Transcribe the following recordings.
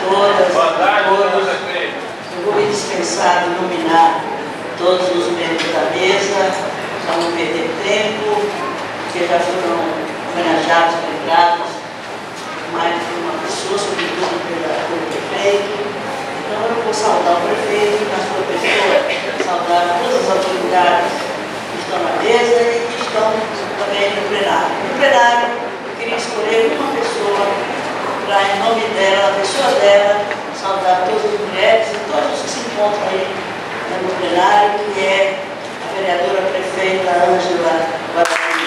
todas, todos. Eu vou me dispensar de nominar todos os membros da mesa, para não perder tempo, porque já foram homenageados, lembrados, mais de uma pessoa, sobretudo pelo prefeito. Então eu vou saudar o prefeito, na sua pessoa, saudar todas as autoridades que estão na mesa e que estão também no plenário. No plenário, eu queria escolher uma pessoa para, em nome dela, a pessoa dela, saudar todas as mulheres e todos que se encontram aí no plenário, que é a vereadora prefeita Ângela Guarani.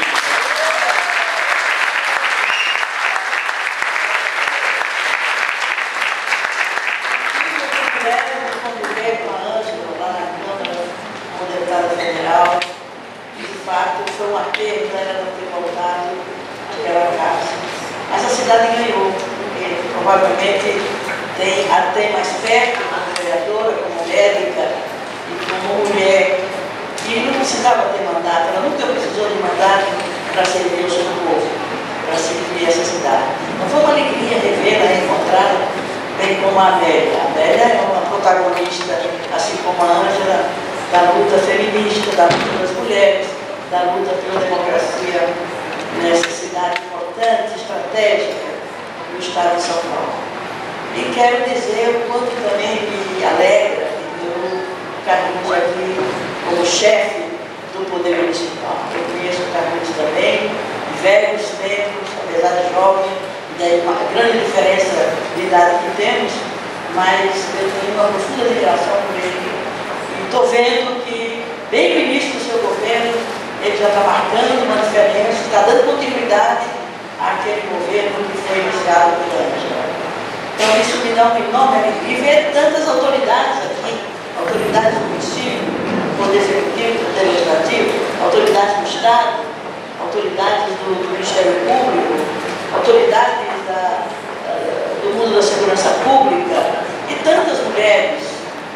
Eu convidei com a Ângela lá na Câmara, como deputada federal, e de fato foi um apelo para ela não ter voltado àquela casa. Mas a cidade ganhou, porque provavelmente tem mais perto como vereadora, como médica e como mulher, que não precisava ter mandato, ela nunca precisou de mandato para servir o seu povo, para servir essa cidade. Então foi uma alegria revê-la, reencontrá-la, bem como a Adélia. A Adélia é uma protagonista, assim como a Ângela, da luta feminista, da luta das mulheres, da luta pela democracia nessa cidade importante, estratégica do Estado de São Paulo. E quero dizer o quanto também me alegra ter o Carlinhos aqui como chefe do Poder Municipal. Eu conheço o Carlinhos também, de velhos tempos, apesar de jovem, daí uma grande diferença de idade que temos, mas eu tenho uma profunda admiração por ele. E estou vendo que, bem no início do seu governo, ele já está marcando uma diferença, está dando continuidade àquele governo que foi iniciado por Ângela. Então isso me dá uma enorme alegria. E ver tantas autoridades aqui, autoridades do município, Poder Executivo, Poder Legislativo, autoridades do Estado, autoridades do Ministério Público, autoridades do mundo da segurança pública e tantas mulheres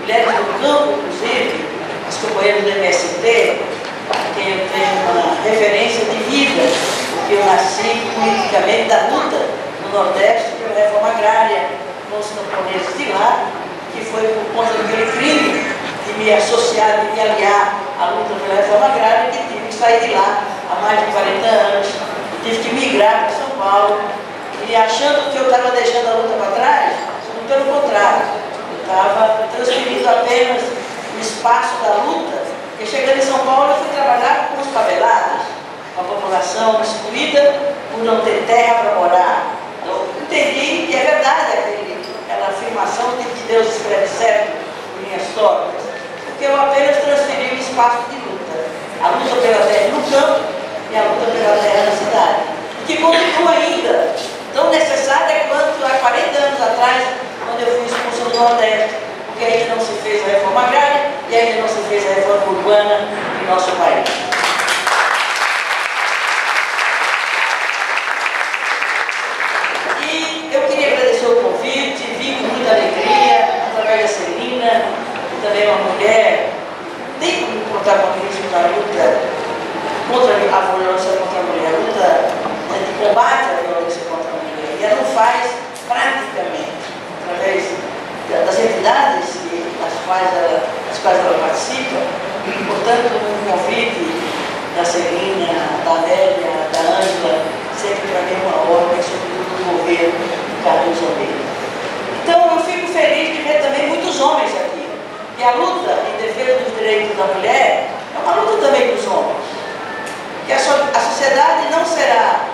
do campo, inclusive, as companheiras do MST, a quem eu tenho uma referência de vida, porque eu nasci politicamente da luta no Nordeste pela reforma agrária, com os camponeses de lá, que foi por conta daquele crime de me associar, de me aliar à luta pela reforma agrária, que tive que sair de lá há mais de 40 anos, tive que migrar para São Paulo, e achando que eu estava deixando a luta para trás, pelo contrário, eu estava transferindo apenas o espaço da luta, porque chegando em São Paulo eu fui trabalhar com os favelados, com a população excluída por não ter terra para morar. Eu entendi que é verdade aquela afirmação de que Deus escreve certo em minhas histórias, porque eu apenas transferi o espaço de luta, a luta pela terra no campo e a luta pela terra na cidade, que continua ainda tão necessária quanto há 40 anos atrás, quando eu fui expulso do Nordeste, porque ainda não se fez a reforma agrária e ainda não se fez a reforma urbana em nosso país. E eu queria agradecer o convite, vim com muita alegria, através da Celina, que também é uma mulher, tem como protagonismo da luta contra a violência contra a mulher, a luta de combate à violência contra a mulher. E ela não faz praticamente, através das entidades das quais ela participa. Portanto, um convite da Celina, da Adélia, da Ângela, sempre para mim uma honra, e sobretudo do governo do Carlinhos Almeida. Então, eu fico feliz de ver também muitos homens aqui, que a luta em defesa dos direitos da mulher é uma luta também dos homens. Que a sociedade não será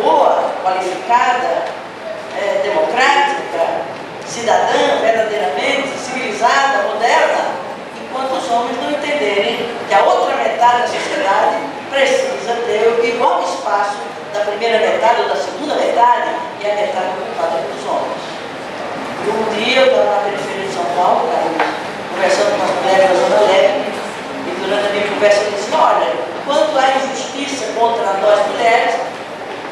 boa, qualificada, democrática, cidadã, verdadeiramente civilizada, moderna, enquanto os homens não entenderem que a outra metade da sociedade precisa ter o igual espaço da primeira metade ou da segunda metade, que é a metade ocupada pelos homens. E um dia eu estava na periferia de São Paulo, conversando com as mulheres da Zona Leste, e durante a minha conversa eu disse: olha, quanto há injustiça contra nós mulheres,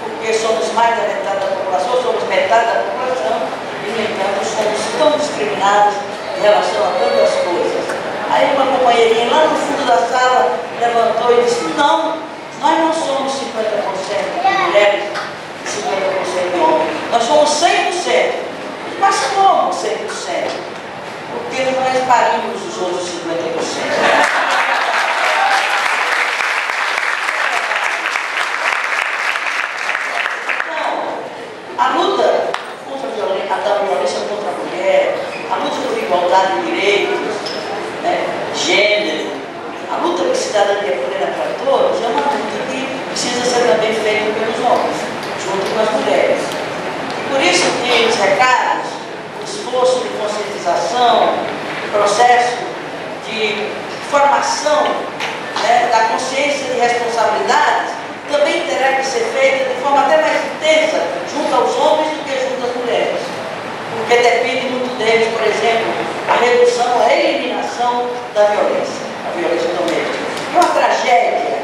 porque somos mais da metade da população, somos metade da população, e no entanto somos tão discriminados em relação a tantas coisas. Aí uma companheirinha lá no fundo da sala levantou e disse: não, nós não somos 50% de mulheres e 50% de homens, nós somos 100%. Mas violência contra a mulher, a luta por igualdade de direitos, né, gênero, a luta por cidadania plena para todos é uma luta que precisa ser também feita pelos homens, junto com as mulheres. E por isso que os recados, o esforço de conscientização, o processo de formação, né, da consciência de responsabilidades, também terá que ser feita de forma até mais intensa junto aos homens do que junto às mulheres. Porque depende muito deles, por exemplo, a redução, a eliminação da violência, a violência doméstica. É uma tragédia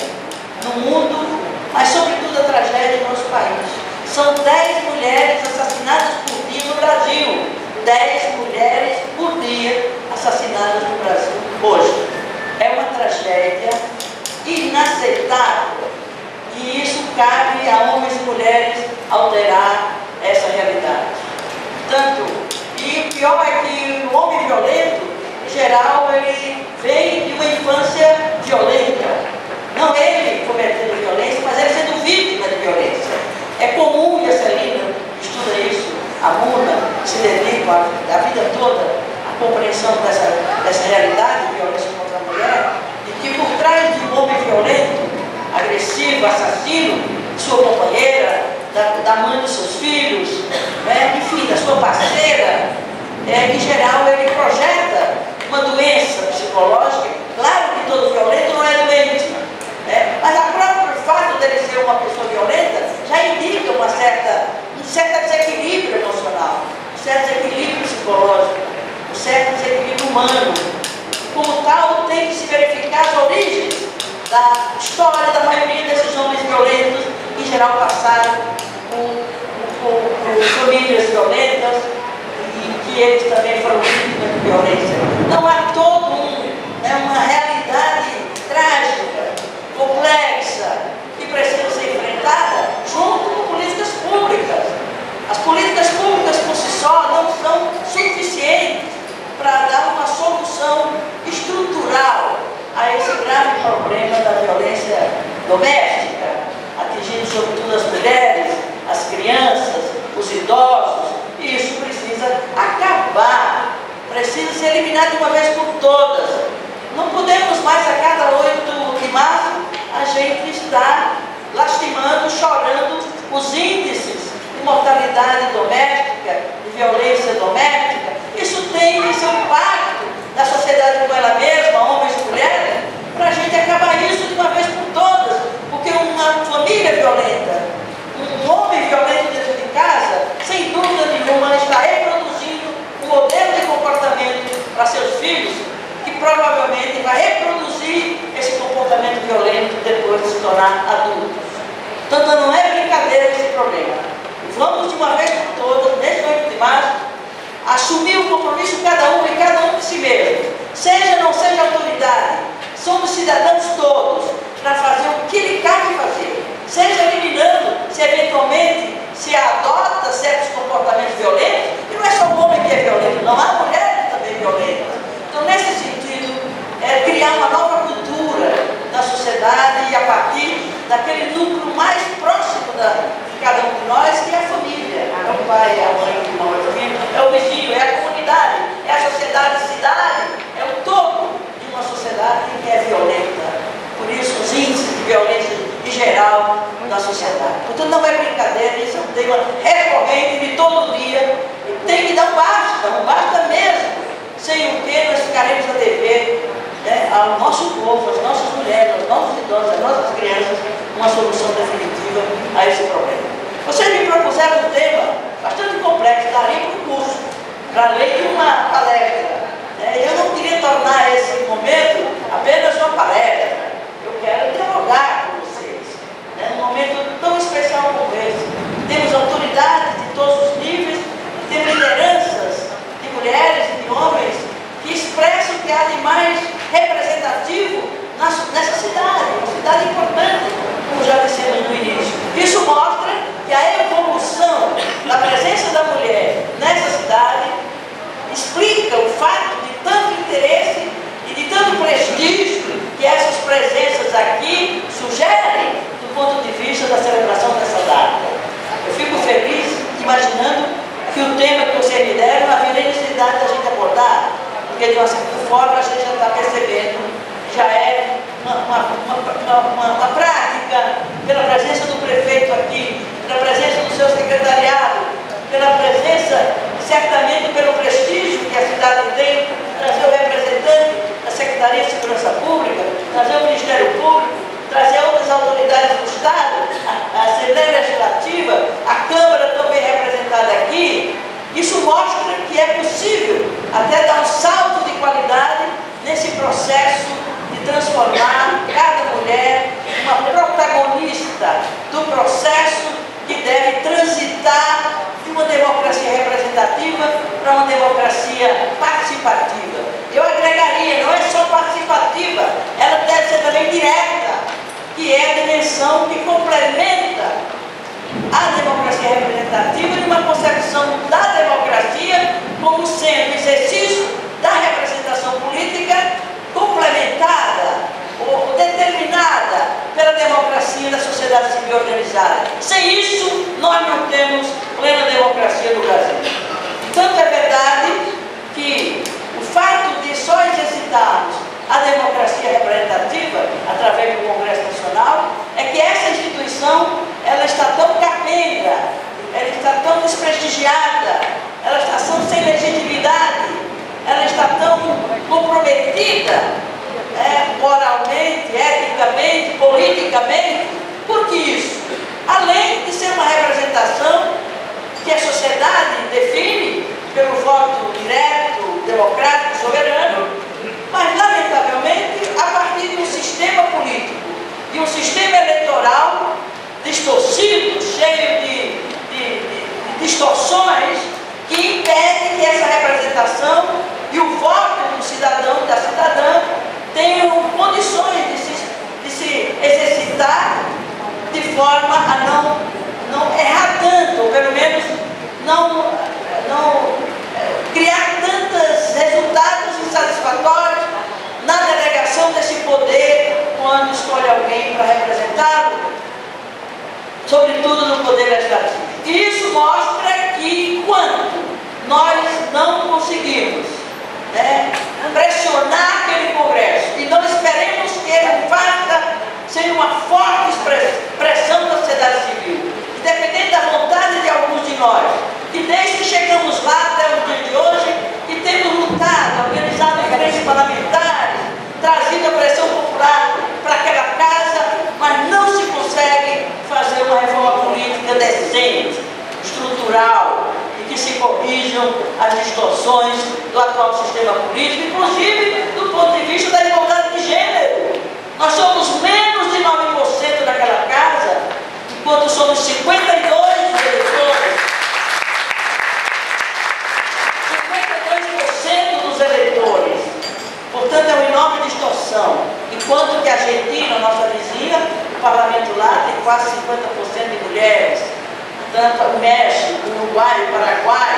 no mundo, mas sobretudo a tragédia no nosso país. São 10 mulheres assassinadas por dia no Brasil. 10 mulheres por dia assassinadas no Brasil hoje. É uma tragédia inaceitável. E isso cabe a homens e mulheres alterar essa realidade. Tanto, e o pior é que o homem violento, em geral, ele vem de uma infância violenta. Não ele cometendo violência, mas ele sendo vítima de violência. É comum, e a Celina estuda isso, a Muna se dedica a vida toda à compreensão dessa realidade de violência contra a mulher, e que por trás de um homem violento, agressivo, assassino, sua companheira, da mãe dos seus filhos, né? Enfim, da sua parceira, em geral ele projeta uma doença psicológica. Claro que todo violento não é doente, né? Mas o próprio fato dele ser uma pessoa violenta já indica um certo desequilíbrio emocional, um certo desequilíbrio psicológico, um certo desequilíbrio humano. Como tal, tem que se verificar as origens da história da maioria desses homens violentos, que em geral passaram por famílias violentas e que eles também foram vítimas de violência. Não há uma realidade trágica, complexa, que precisa ser enfrentada junto com políticas públicas. As políticas públicas por si só não são suficientes para dar uma solução estrutural a esse grave problema da violência doméstica, atingindo sobretudo as mulheres, as crianças, os idosos. E isso precisa acabar, precisa ser eliminado de uma vez por todas. Não podemos mais, a cada 8 de março, a gente estar lastimando, chorando os índices de mortalidade doméstica, de violência doméstica. Isso tem que ser um pacto da sociedade com ela mesma, homens e mulheres, para a gente acabar isso de uma vez por todas. Porque uma família violenta, um homem violento dentro de casa, sem dúvida nenhuma, está reproduzindo um modelo de comportamento para seus filhos, que provavelmente vai reproduzir esse comportamento violento depois de se tornar adultos. Portanto, não é brincadeira esse problema. Vamos de uma vez por todas, neste 8 de março, assumir o compromisso cada um de si mesmo. Seja ou não seja autoridade, somos cidadãos todos, para fazer o que lhe cabe fazer. Seja eliminando, se eventualmente se adota certos comportamentos violentos, e não é só o homem que é violento, não, há mulheres também violentas. Então, nesse sentido, é criar uma nova cultura na sociedade e a partir daquele núcleo mais próximo de cada um de nós, que é a família. É o pai, é a mãe, o irmão, é o filho, é o vizinho, é a comunidade, é a sociedade, a cidade, é o todo de uma sociedade que é violenta. Por isso, os índices de violência em geral da sociedade. Portanto, não é brincadeira, isso é um tema recorrente de todo dia. E tem que dar um basta mesmo. Sem o que nós ficaremos a dever, né, ao nosso povo, às nossas mulheres, aos nossos idosos, às nossas crianças, uma solução definitiva a esse problema. Vocês me propuseram um tema bastante complexo, daria para um curso, para ler uma palestra. Eu não queria tornar esse momento apenas uma palestra. Eu quero dialogar com vocês, num momento tão especial como esse. Temos autoridades de todos os níveis, temos lideranças de mulheres e de homens que expressam o que há de mais representativo nessa cidade, uma cidade importante, como já dissemos no início. Isso mostra que a evolução da presença da mulher nessa cidade explica o fato de tanto interesse e de tanto prestígio que essas presenças aqui sugerem do ponto de vista da celebração dessa data. Eu fico feliz imaginando que o tema que você vocês me deram, não havia nem necessidade da gente abordar, porque de uma certa forma a gente já está percebendo, já é uma prática, pela presença do prefeito aqui, pela presença do seu secretariado, pela presença, certamente pelo prestígio que a cidade tem, trazer o representante da Secretaria de Segurança Pública, trazer o Ministério Público, trazer outras autoridades do Estado, a Assembleia Legislativa, a Câmara também representada aqui. Isso mostra que é possível até dar um salto de qualidade nesse processo de transformar cada mulher em uma protagonista do processo que deve transitar de uma democracia representativa para uma democracia participativa. Eu agregaria, não é só participativa, ela deve ser também direta, que é a dimensão que complementa a democracia representativa de uma concepção da democracia como sendo exercício da representação política complementada ou determinada pela democracia da sociedade civil organizada. Sem isso, nós não temos plena democracia no Brasil. Tanto é verdade que o fato de só exercitarmos a democracia representativa através do Congresso Nacional é que essa instituição ela está tão capenga, ela está tão desprestigiada, ela está tão sem legitimidade, ela está tão comprometida moralmente, eticamente, politicamente. Por que isso? Além de ser uma representação que a sociedade define pelo voto direto, democrático, soberano, mas lamentavelmente a partir de um sistema político, de um sistema eleitoral distorcido, cheio de distorções, que impede que essa representação e o voto do cidadão e da cidadã tenham condições de se exercitar de forma a não errar tanto, ou pelo menos não criar tantos resultados insatisfatórios na delegação desse poder quando escolhe alguém para representá-lo, sobretudo no poder legislativo. E isso mostra que enquanto nós não conseguimos pressionar aquele Congresso e não esperemos que ele faça sem uma forte pressão da sociedade civil, independente da vontade de alguns de nós, que desde que chegamos lá até o dia de hoje, que temos lutado, organizado frentes parlamentares, trazido a pressão popular para aquela casa, mas não se consegue fazer uma reforma política decente, estrutural, e que se corrijam as distorções do atual sistema político, inclusive do ponto de vista da igualdade de gênero. Nós somos menos de 9% daquela casa, enquanto somos 52% eleitores. 52% dos eleitores. Portanto, é uma enorme distorção. Enquanto que a Argentina, nossa vizinha, o parlamento lá tem quase 50% de mulheres. Tanto o México, o Uruguai, o Paraguai,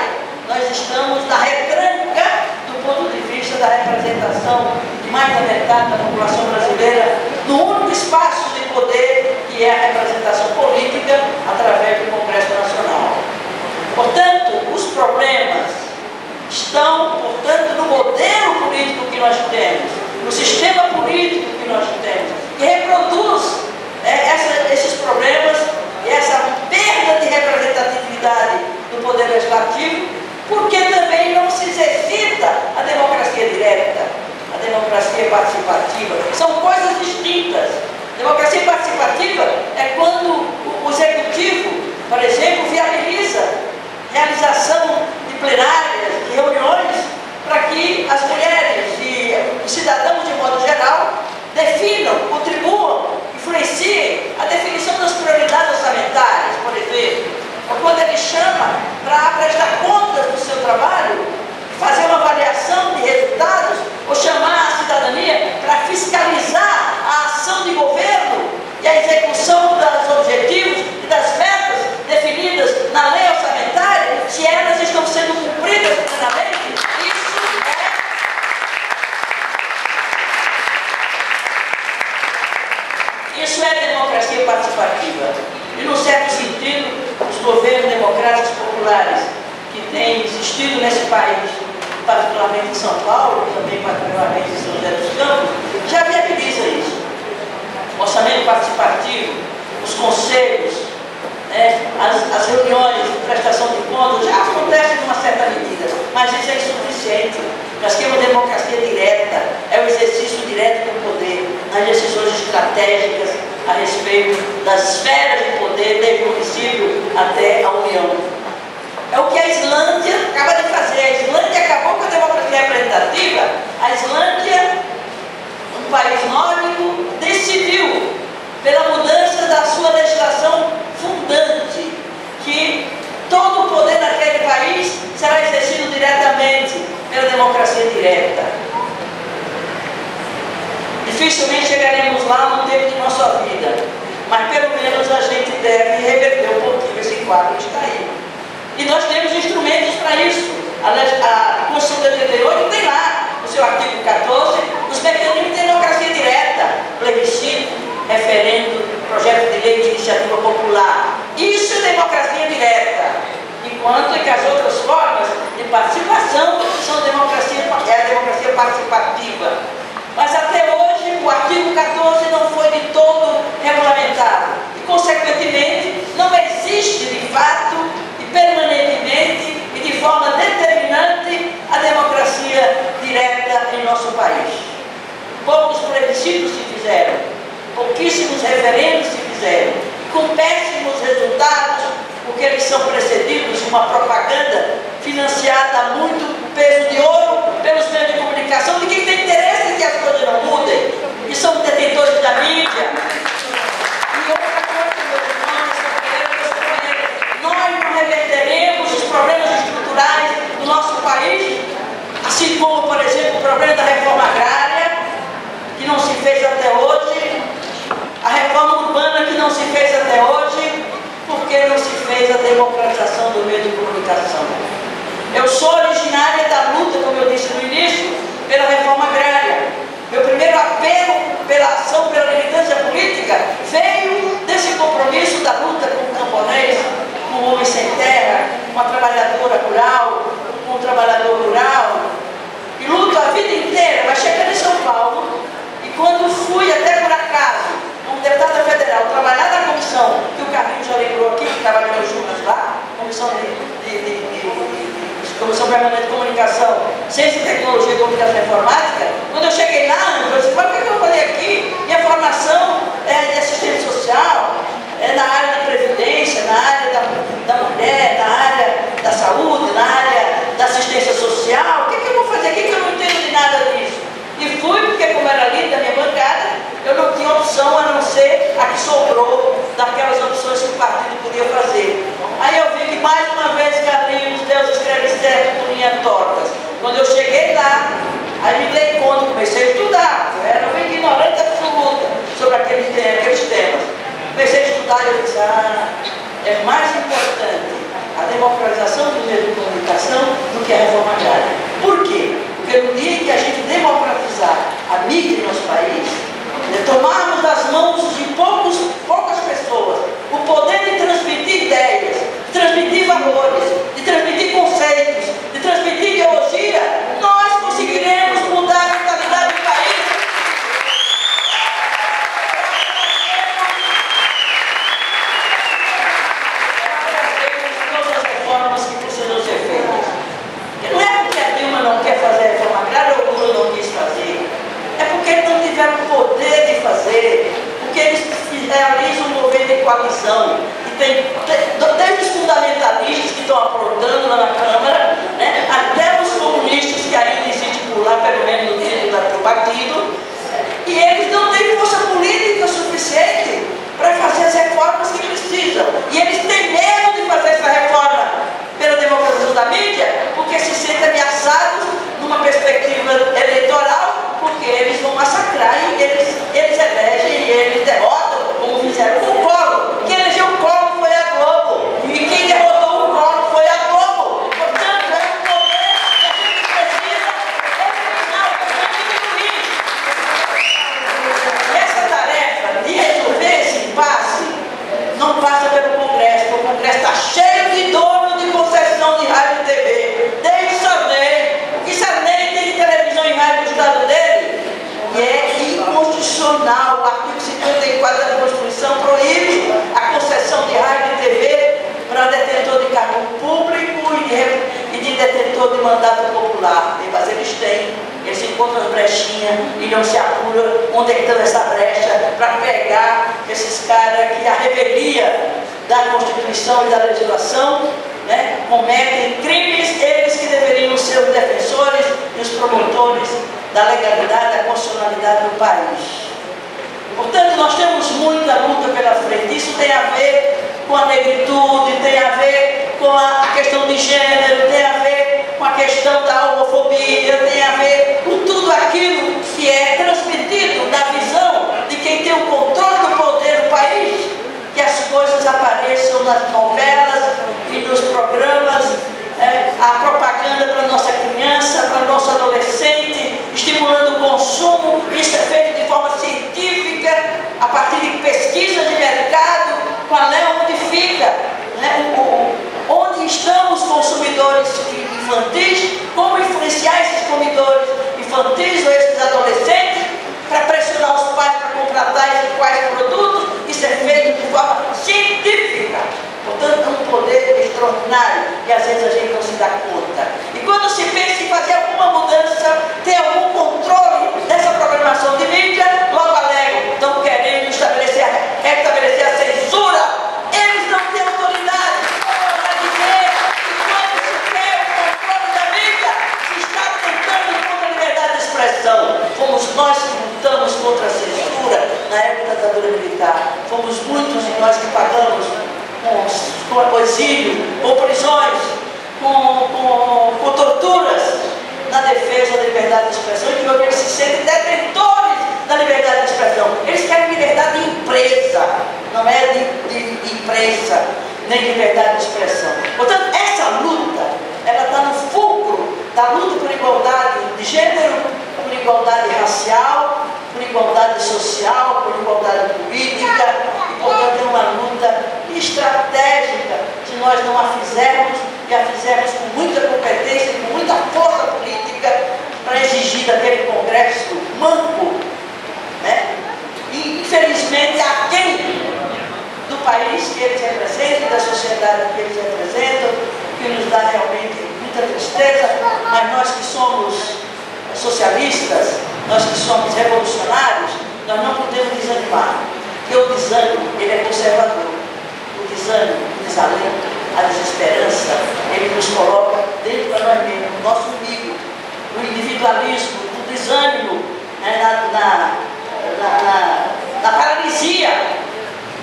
nós estamos na retranca do ponto de vista da representação de mais da metade da população brasileira no único espaço de poder que é a representação política através do Congresso Nacional. Portanto, os problemas estão, portanto, no modelo político que nós temos, no sistema político que nós temos, que reproduz esses problemas e essa perda de representatividade do poder legislativo, porque também não se exercita a democracia direta, a democracia participativa. São coisas distintas. Democracia participativa é quando o executivo, por exemplo, viabiliza realização de plenárias, de reuniões, para que as mulheres e os cidadãos, de modo geral, definam, contribuam, influenciem a definição das prioridades orçamentárias, por exemplo. Ou quando ele chama para prestar contas do seu trabalho, fazer uma avaliação de resultados, ou chamar a cidadania para fiscalizar a ação de governo e a execução dos objetivos e das metas definidas na lei orçamentária, se elas estão sendo tem existido nesse país, particularmente em São Paulo, também particularmente em São José dos Campos, já viabiliza isso. O orçamento participativo, os conselhos, as reuniões de prestação de contas já acontecem numa certa medida, mas isso é insuficiente. Nós temos uma democracia direta, é o exercício direto do poder, nas decisões estratégicas a respeito das esferas de poder, desde o município até a União. É o que a Islândia acaba de fazer. A Islândia acabou com a democracia representativa. A Islândia, um país nórdico, decidiu, pela mudança da sua legislação fundante, que todo o poder naquele país será exercido diretamente pela democracia direta. Dificilmente chegaremos lá no tempo de nossa vida, mas pelo menos a gente deve reverter um pouquinho esse quadro que está aí. E nós temos instrumentos para isso. A Constituição de 88 tem lá, no seu artigo 14, os mecanismos de democracia direta, plebiscito, referendo, projeto de lei de iniciativa popular. Isso é democracia direta. Enquanto que as outras formas de participação são a democracia participativa. Mas até hoje o artigo 14 não foi de todo regulamentado. E, consequentemente, não existe de fato e permanentemente e de forma determinante a democracia direta em nosso país. Poucos plebiscitos se fizeram, pouquíssimos referendos se fizeram, com péssimos resultados, porque eles são precedidos de uma propaganda financiada a muito peso de ouro pelos meios de comunicação de quem tem interesse que as coisas não mudem, e são detentores da mídia. E outra coisa, meus irmãos, nós não reverteremos os problemas estruturais do nosso país, assim como, por exemplo, o problema da reforma agrária, que não se fez até hoje, a reforma urbana que não se fez até hoje, porque não se fez a democratização do meio de comunicação. Eu sou originária da luta, como eu disse no início, pela reforma agrária. Meu primeiro apelo pela ação, pela militância política, veio desse compromisso da luta com o camponês, com o homem sem terra, com a trabalhadora rural, com o trabalhador rural. E luto a vida inteira, mas chegando em São Paulo, e quando fui, até por acaso, como deputada federal, trabalhar na comissão, que o Carlinhos já lembrou aqui, que trabalhamos juntos lá, Comissão Permanente de Comunicação, Ciência e Tecnologia e Comunicação Informática, quando eu cheguei lá, eu disse, mas o que eu falei aqui? Minha formação é de assistência social, é na área da previdência, na área da mulher, na área da saúde, na área da assistência social. O que eu vou fazer aqui que eu não entendo de nada disso? E fui, porque como era líder da minha bancada, eu não tinha opção a não ser a que sobrou daquelas opções que o partido podia fazer. Aí eu vi que mais uma vez, Carlinhos, Deus escreve certo por linhas tortas. Quando eu cheguei lá, aí me dei conta, comecei a estudar, eu era uma ignorante absoluta sobre aqueles temas. Comecei a estudar e eu disse, é mais importante a democratização do meio de comunicação do que a reforma agrária. Por quê? Porque no dia que a gente democratizar a mídia no nosso país, tomarmos das mãos de poucas pessoas o poder de transmitir ideias, de transmitir valores, de transmitir conceitos, de transmitir ideologia, nós conseguiremos mudar a mentalidade do país. Todas as reformas que precisam ser feitas. E não é porque a Dilma não quer fazer a reforma agrária ou o Lula não quis fazer. É porque eles não tiveram poder de fazer, porque eles realizam um governo de coalizão. E tem desde os fundamentalistas que estão aprontando lá na Câmara, né, até os comunistas que ainda existem por lá, pelo menos no título do partido, e eles não têm força política suficiente para fazer as reformas que precisam. E eles têm medo de fazer essa reforma pela democratização da mídia, porque se sentem ameaçados numa perspectiva eleitoral, porque eles vão massacrar e eles elegem e eles derrotam, como fizeram com o Collor. Quem elegeu o Collor foi agora. eleitor de mandato popular, mas eles têm, eles encontram as brechinhas e não se apuram onde é que está essa brecha para pegar esses caras que a revelia da Constituição e da legislação, né, cometem crimes, eles que deveriam ser os defensores e os promotores da legalidade, da constitucionalidade do país. Portanto, nós temos muita luta pela frente. Isso tem a ver com a negritude, tem a ver com a questão de gênero, tem a ver com a questão da homofobia, tem a ver com tudo aquilo que é transmitido na visão de quem tem o controle do poder do país, que as coisas apareçam nas novelas e nos programas, a propaganda para a nossa criança, para o nosso adolescente, estimulando o consumo. Isso é feito de forma científica, a partir de pesquisas de mercado, qual é onde fica, né, onde estão os consumidores infantis, como influenciar esses consumidores infantis ou esses adolescentes para pressionar os pais para comprar tais e quais produtos. Isso é feito de forma científica. Portanto, é um poder extraordinário e às vezes a gente não se dá conta. E quando se pensa em fazer alguma mudança, ter algum controle dessa programação de mídia, logo alegam, estão querendo estabelecer a censura. Eles não têm autoridade para dizer que quando se quer o controle da mídia, se está tentando contra a liberdade de expressão. Fomos nós que lutamos contra a censura na época da ditadura militar. Fomos muitos de nós que pagamos com exílio, com prisões, com torturas na defesa da liberdade de expressão, e que hoje eles se sentem detentores da liberdade de expressão. Eles querem liberdade de empresa, não é de imprensa, nem liberdade de expressão. Portanto, essa luta, ela está no fulcro da luta por igualdade de gênero, por igualdade racial, por igualdade social, por igualdade política. E, portanto, é uma luta estratégica, se nós não a fizermos, e a fizermos com muita competência, com muita força política, para exigir daquele Congresso manco, né? E, infelizmente, aquém do país que eles representam, da sociedade que eles representam, que nos dá realmente muita tristeza, mas nós que somos socialistas, nós que somos revolucionários, nós não podemos desanimar, porque o desânimo, ele é conservador. O desânimo, o desalento, a desesperança, ele nos coloca dentro de nós mesmos, no nosso umbigo, no individualismo, no desânimo, né, na paralisia.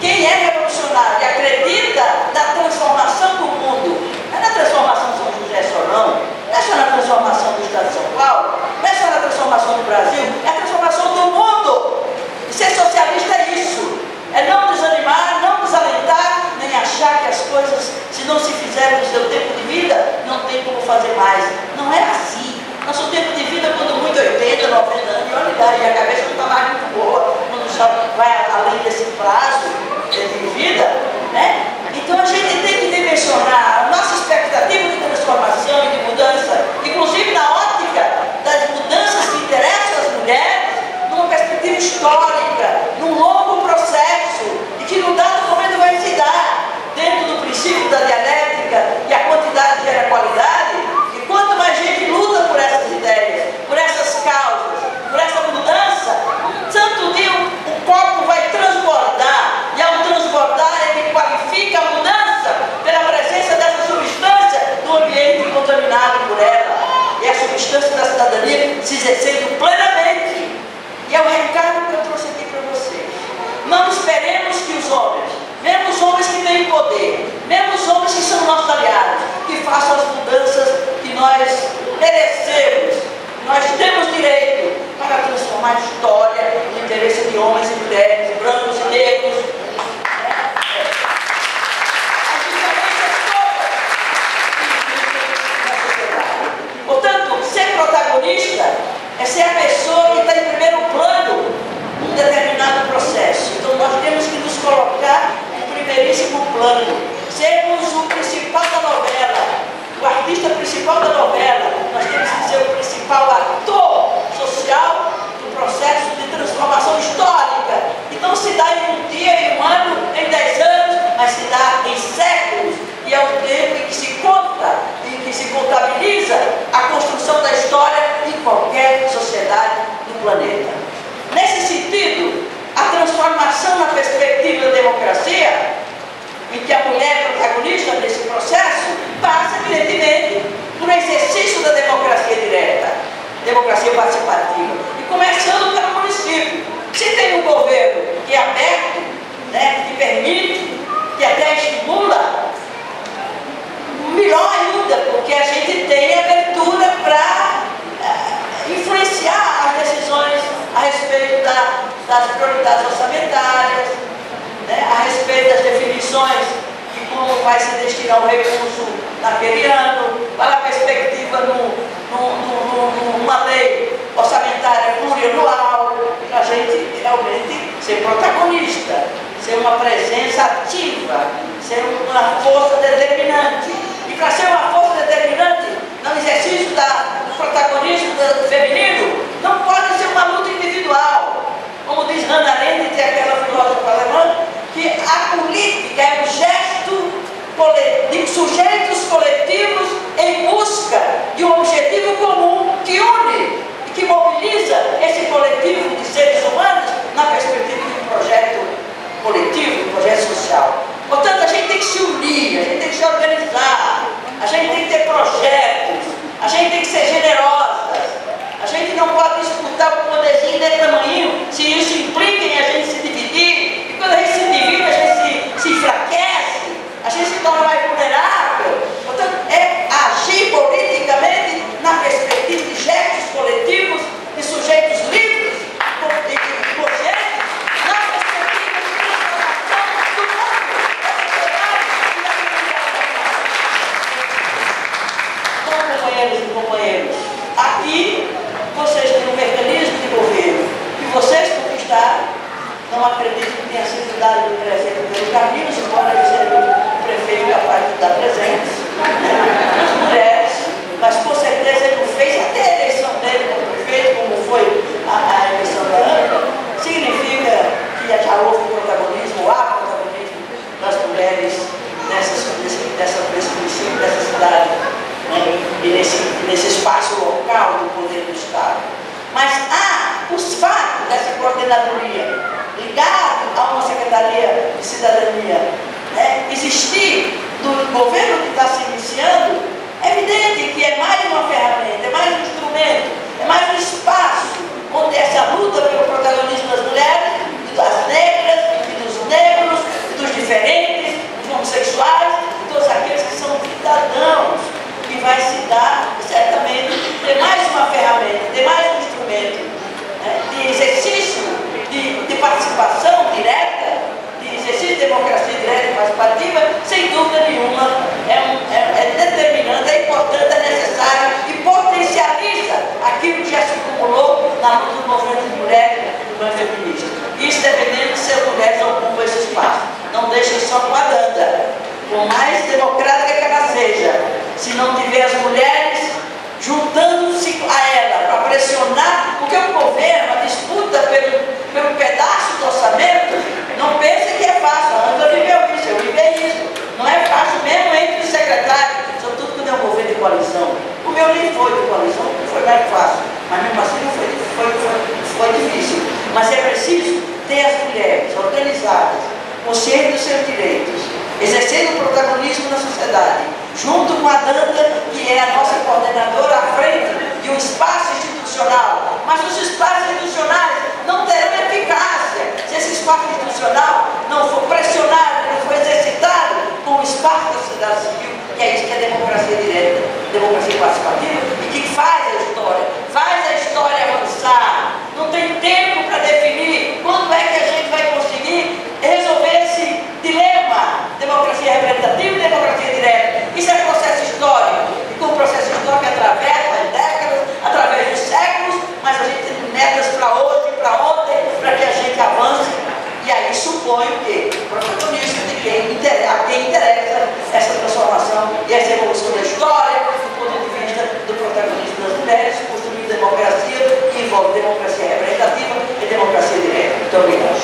Quem é revolucionário e acredita na transformação do mundo, não é na transformação de São José só não é só na transformação do Estado de São Paulo, não é só na transformação do Brasil, é a transformação do mundo. E ser socialista é isso, é não desanimar, não desalentar, nem achar que as coisas, se não se fizerem no seu tempo de vida, não tem como fazer mais. Não é assim. Nosso tempo de vida, quando muito 80, 90 anos, e olha lá, e a cabeça não está mais muito boa, quando já vai além desse prazo de vida, né? Então a gente tem que dimensionar a nossa expectativa de transformação e de mudança, inclusive na ótica das mudanças que interessam às mulheres, numa perspectiva histórica, num longo processo, e que no dado momento vai se dar, dentro do princípio da dialética, e a quantidade gera qualidade, e quanto mais gente luta por essas ideias, por essas causas, por essa mudança, tanto dia o copo vai transbordar, e ao transbordar ele qualifica a mudança pela presença dessa substância no ambiente contaminado por ela, e a substância da cidadania se exercendo plenamente. E é o recado que eu trouxe aqui para vocês. Não esperemos que os homens, mesmo os homens que têm poder, mesmo os homens que são nossos aliados, que façam as mudanças que nós merecemos, nós temos direito para transformar a história no interesse de homens e mulheres, brancos e negros. As diferenças todas. Portanto, ser protagonista é ser a pessoa que está em primeiro plano num determinado processo. Então nós temos que nos colocar em primeiríssimo plano, sermos o principal da novela, o artista principal da novela. Nós temos que ser o principal ator social do processo de transformação histórica, que não se dá em um dia, em um ano, em 10 anos, mas se dá em séculos, e é o tempo em que se conta, em que se contabiliza democracia participativa. E começando pelo município. Se tem um governo que é aberto, né, que permite, que até estimula, melhor ainda, porque a gente tem abertura para influenciar as decisões a respeito das prioridades orçamentárias, né, a respeito das definições de como vai se destinar o recurso naquele ano, para a perspectiva numa lei orçamentária plurianual, para a gente realmente ser protagonista, ser uma presença ativa, ser uma força determinante. E para ser uma força determinante no exercício do protagonismo feminino, não pode ser uma luta individual. Como diz Hannah Arendt, que é aquela filósofa alemã, que a política é um gesto de sujeitos coletivos em busca de um objetivo comum que une e que mobiliza esse coletivo de seres humanos na perspectiva de um projeto coletivo, de um projeto social. Portanto, a gente tem que se unir, a gente tem que se organizar, a gente tem que ter projetos, a gente tem que ser generosas, a gente não pode disputar o poderzinho desse tamanho se isso implica em a gente se dividir, e quando a gente se divide, a gente se enfraquece, a gente se torna mais vulnerável. Portanto, é agir politicamente na perspectiva de gestos coletivos, de sujeitos livres, de projetos, na perspectiva de transformação do mundo, da sociedade e da comunidade. Então, companheiros e companheiros, aqui vocês têm um mecanismo de governo que vocês conquistaram. Não acredito que tenha sido dado de presente pelo caminho, embora ele seja o prefeito capaz de dar presentes, as mulheres, mas com certeza ele não fez até a eleição dele como prefeito, como foi a eleição da Ana, significa que já houve protagonismo, há protagonismo das mulheres nesse município, dessa cidade, né, e nesse espaço local do poder do Estado. Mas há os fatos dessa coordenadoria ligado a uma Secretaria de Cidadania, né, existir no governo que está se iniciando, é evidente que é mais uma ferramenta, é mais um instrumento, é mais um espaço onde essa luta pelo protagonismo das mulheres, das negras, e dos negros, e dos diferentes, dos homossexuais, e todos aqueles que são cidadãos, que vai se dar, certamente, ter mais uma ferramenta, ter mais um instrumento, né, de exercício de participação direta, de exercício de democracia direta e participativa, sem dúvida nenhuma, é determinante, é importante, é necessário e potencializa aquilo que já se acumulou na luta do movimento de mulheres e do movimento feminista. Isso dependendo de se as mulheres ocupam esse espaço. Não deixem só com a Danda. Por mais democrática que ela seja, se não tiver as mulheres juntando-se a ela para pressionar, porque o governo, a disputa pelo pedaço do orçamento, não pensa que é fácil. A Anda viveu isso, eu vivi isso. Não é fácil mesmo entre os secretários, sobretudo quando é um governo de coalizão. O meu nem foi de coalizão, foi mais fácil, mas mesmo assim não foi difícil. Mas é preciso ter as mulheres organizadas, conscientes dos seus direitos, exercendo o protagonismo na sociedade, junto com a Danda, que é a nossa coordenadora à frente de um espaço institucional. Mas os espaços institucionais não terão eficácia se esse espaço institucional não for pressionado, não for exercitado com o espaço da sociedade civil, que é isso que é democracia direta, democracia participativa, e que faz a história avançar. Não tem tempo para definir quando é que a gente vai conseguir resolver esse dilema, democracia representativa e democracia direta. Isso é processo histórico, e com o processo histórico atravessa as décadas, através dos séculos, mas a gente tem metas para hoje, para ontem, para que a gente avance, e aí supõe o quê? O protagonismo de a quem interessa essa transformação e essa evolução da história, do ponto de vista do protagonismo das mulheres, construindo democracia que envolve democracia representativa e democracia direta. Muito obrigado.